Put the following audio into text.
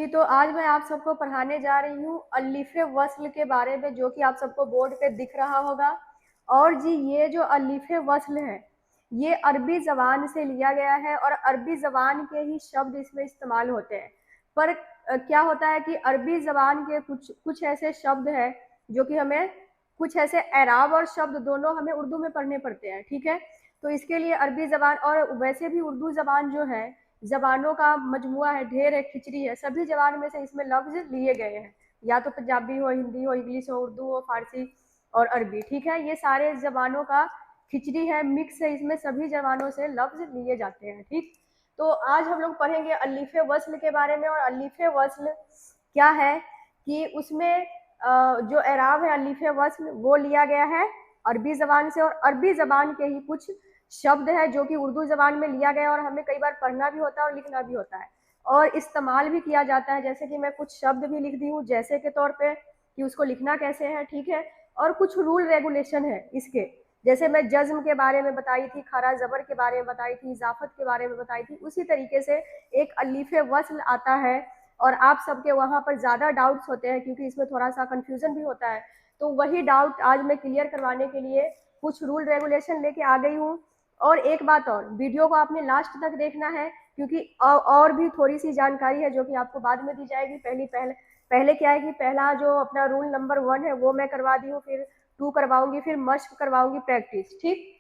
तो आज मैं आप सबको पढ़ाने जा रही हूँ अलिफ़े वस्ल के बारे में, जो कि आप सबको बोर्ड पे दिख रहा होगा। और जी, ये जो अलिफ़े वस्ल है, ये अरबी ज़बान से लिया गया है और अरबी ज़बान के ही शब्द इसमें इस्तेमाल होते हैं। पर क्या होता है कि अरबी ज़बान के कुछ कुछ ऐसे शब्द हैं जो कि हमें, कुछ ऐसे एराब और शब्द दोनों हमें उर्दू में पढ़ने पड़ते हैं, ठीक है। तो इसके लिए अरबी ज़बान, और वैसे भी उर्दू ज़बान जो है ज़बानों का मजमुआ है, ढेर है, खिचड़ी है, सभी ज़बान में से इसमें लफ्ज़ लिए गए हैं, या तो पंजाबी हो, हिंदी हो, इंग्लिश हो, उर्दू हो, फारसी और अरबी, ठीक है। ये सारे ज़बानों का खिचड़ी है, मिक्स है, इसमें सभी ज़बानों से लफ्ज़ लिए जाते हैं, ठीक। तो आज हम लोग पढ़ेंगे अलिफ़े वस्ल के बारे में। और अलिफ़े वस्ल क्या है कि उसमें जो एराब है अलिफ़े वस्ल वो लिया गया है अरबी ज़बान से, और अरबी ज़बान के ही कुछ शब्द है जो कि उर्दू ज़बान में लिया गया, और हमें कई बार पढ़ना भी होता है और लिखना भी होता है और इस्तेमाल भी किया जाता है। जैसे कि मैं कुछ शब्द भी लिख दी हूँ जैसे के तौर पे कि उसको लिखना कैसे है, ठीक है। और कुछ रूल रेगुलेशन है इसके, जैसे मैं जज्म के बारे में बताई थी, खरा जबर के बारे में बताई थी, इजाफत के बारे में बताई थी, उसी तरीके से एक अलिफ़े वस्ल आता है। और आप सबके वहाँ पर ज़्यादा डाउट्स होते हैं क्योंकि इसमें थोड़ा सा कंफ्यूजन भी होता है, तो वही डाउट आज मैं क्लियर करवाने के लिए कुछ रूल रेगुलेशन लेके आ गई हूँ। और एक बात और, वीडियो को आपने लास्ट तक देखना है क्योंकि और भी थोड़ी सी जानकारी है जो कि आपको बाद में दी जाएगी। पहले क्या है कि पहला जो अपना रूल नंबर 1 है वो मैं करवा दी हूँ, फिर 2 करवाऊंगी, फिर मश्क करवाऊंगी, प्रैक्टिस, ठीक।